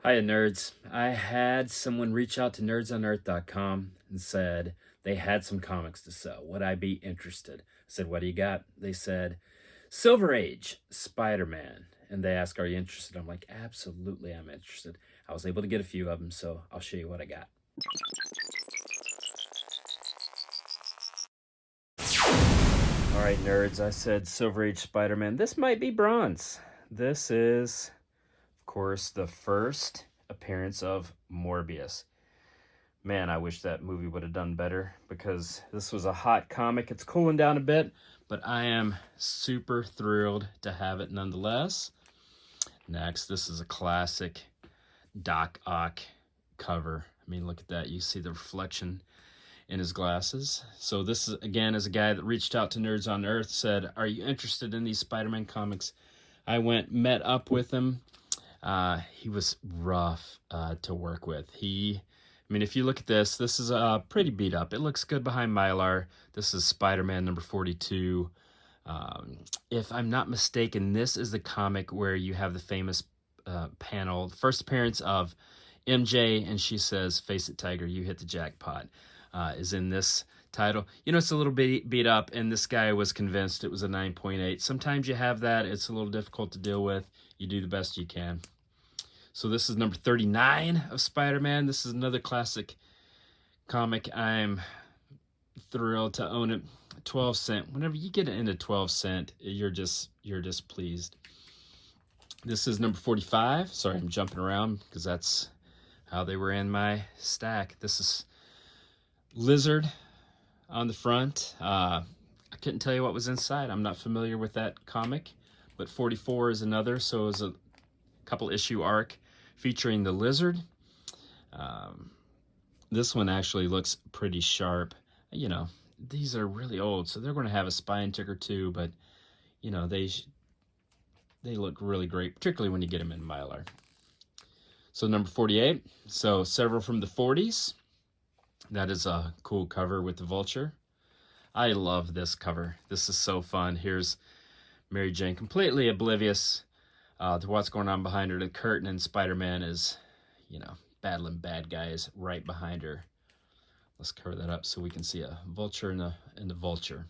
Hiya, nerds. I had someone reach out to nerdsonearth.com and said they had some comics to sell. Would I be interested? I said, what do you got? They said, Silver Age, Spider-Man. And they asked, are you interested? I'm like, absolutely, I'm interested. I was able to get a few of them, so I'll show you what I got. All right, nerds, I said Silver Age Spider-Man. This might be bronze. This is, of course, the first appearance of Morbius. Man, I wish that movie would have done better because this was a hot comic. It's cooling down a bit, but I am super thrilled to have it nonetheless. Next, this is a classic Doc Ock cover. I mean, look at that. You see the reflection in his glasses. So this is, again, is a guy that reached out to Nerds on Earth, said, are you interested in these Spider-Man comics? I went, met up with him. He was rough to work with. I mean, if you look at this is pretty beat up. It looks good behind Mylar. This is Spider-Man number 42. If I'm not mistaken, this is the comic where you have the famous panel, first appearance of MJ, and she says, face it, Tiger, you hit the jackpot, is in this title. You know, it's a little bit beat up, and this guy was convinced it was a 9.8. Sometimes you have that. It's a little difficult to deal with. You do the best you can. So this is number 39 of Spider-Man. This is another classic comic. I'm thrilled to own it. 12 cent. Whenever you get into 12 cent, you're just pleased. This is number 45. Sorry, I'm jumping around because that's how they were in my stack. This is Lizard on the front. I couldn't tell you what was inside. I'm not familiar with that comic, but 44 is another. So it was a couple issue arc featuring the Lizard. This one actually looks pretty sharp. You know, these are really old, so they're going to have a spine tick or two, but you know, they look really great, particularly when you get them in Mylar. So number 48. So several from the 40s. That is a cool cover with the Vulture. I love this cover. This is so fun. Here's Mary Jane completely oblivious to what's going on behind her. The curtain, and Spider-Man is, you know, battling bad guys right behind her. Let's cover that up so we can see a Vulture and the Vulture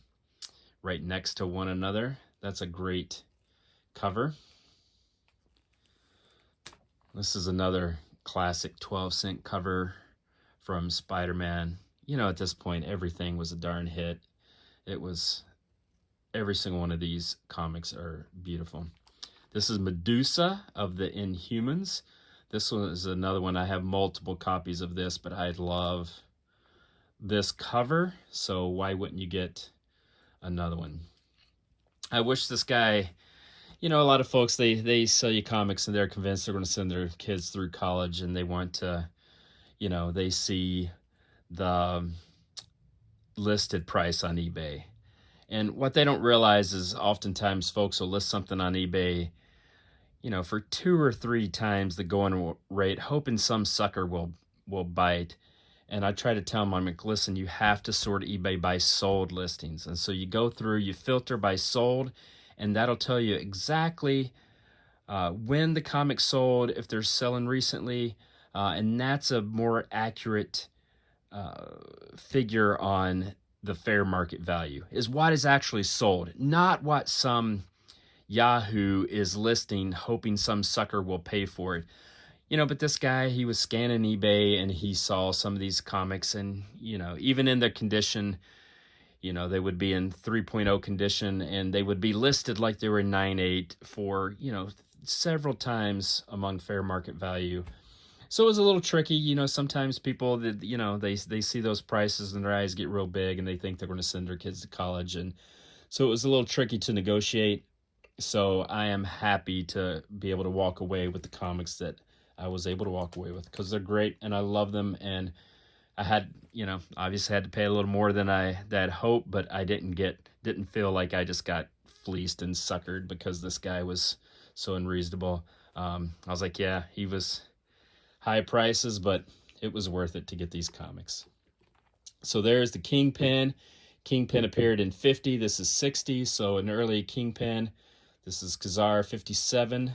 right next to one another. That's a great cover. This is another classic 12-cent cover from Spider-Man. You know, at this point, everything was a darn hit. It was, every single one of these comics are beautiful. This is Medusa of the Inhumans. This one is another one. I have multiple copies of this, but I love this cover, so why wouldn't you get another one? I wish this guy, you know, a lot of folks, they sell you comics and they're convinced they're going to send their kids through college, and they want to, you know, they see the listed price on eBay. And what they don't realize is oftentimes folks will list something on eBay, you know, for 2 or 3 times the going rate, hoping some sucker will bite. And I try to tell them, I'm like, listen, you have to sort eBay by sold listings. And so you go through, you filter by sold, and that'll tell you exactly when the comic sold, if they're selling recently, and that's a more accurate figure on the fair market value, is what is actually sold, not what some Yahoo is listing, hoping some sucker will pay for it. You know, but this guy, he was scanning eBay and he saw some of these comics, and, you know, even in their condition, you know, they would be in 3.0 condition and they would be listed like they were 9.8 for, you know, several times among fair market value. So it was a little tricky. You know, sometimes people that, you know, they see those prices and their eyes get real big and they think they're going to send their kids to college. And so it was a little tricky to negotiate. So I am happy to be able to walk away with the comics that I was able to walk away with, because they're great and I love them. And I had, you know, obviously had to pay a little more than I hoped, but I didn't feel like I just got fleeced and suckered because this guy was so unreasonable. I was like, yeah, he was high prices, but it was worth it to get these comics. So there's the Kingpin. Kingpin appeared in 50. This is 60. So an early Kingpin. This is Ka-Zar 57.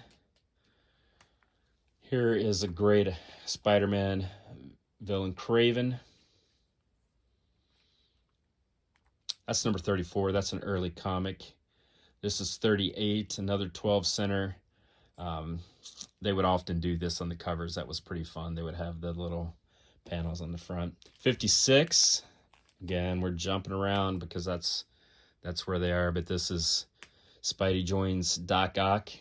Here is a great Spider-Man villain, Craven. That's number 34. That's an early comic. This is 38, another 12 center. They would often do this on the covers. That was pretty fun. They would have the little panels on the front. 56. Again, we're jumping around because that's where they are, but this is Spidey joins Doc Ock.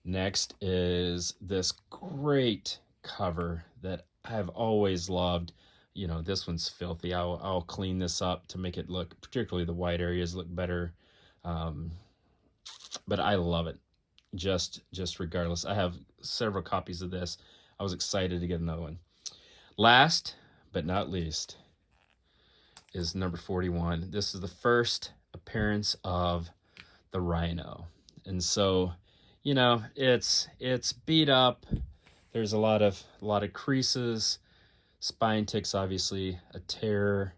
Next is this great cover that I've always loved. You know, this one's filthy. I'll clean this up to make it look, particularly the white areas, look better. But I love it. Just regardless. I have several copies of this. I was excited to get another one. Last but not least is number 41. This is the first appearance of the Rhino. And so, you know, it's beat up. There's a lot of creases. Spine ticks, obviously, a tear.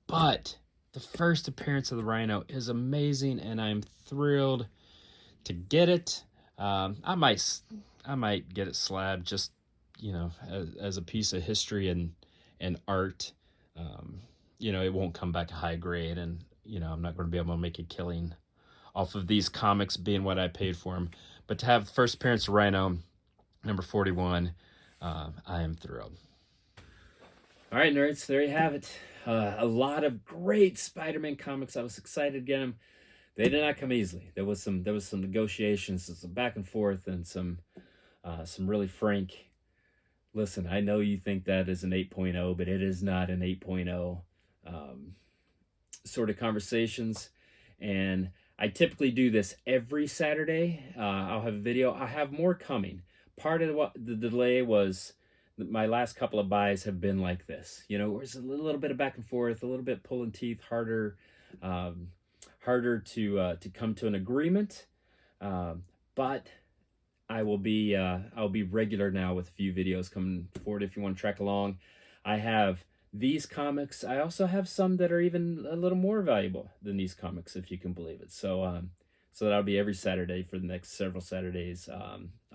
But the first appearance of the Rhino is amazing, and I'm thrilled to get it. I might get it slabbed, just, you know, as a piece of history and art. You know, it won't come back high grade, and, you know, I'm not going to be able to make a killing off of these comics being what I paid for them. But to have the first appearance of Rhino, number 41, I am thrilled. All right, nerds, there you have it. A lot of great Spider-Man comics. I was excited to get them. They did not come easily. There was some negotiations, some back and forth, and some really frank. Listen, I know you think that is an 8.0, but it is not an 8.0 sort of conversations. And I typically do this every Saturday. I'll have a video. I have more coming. Part of what the delay was, my last couple of buys have been like this. You know, there's a little bit of back and forth, a little bit pulling teeth, harder to come to an agreement. But I'll be regular now with a few videos coming forward if you want to track along. I have these comics. I also have some that are even a little more valuable than these comics, if you can believe it. So that'll be every Saturday for the next several Saturdays.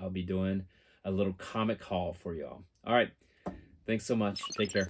I'll be doing a little comic haul for y'all. All right. Thanks so much. Take care.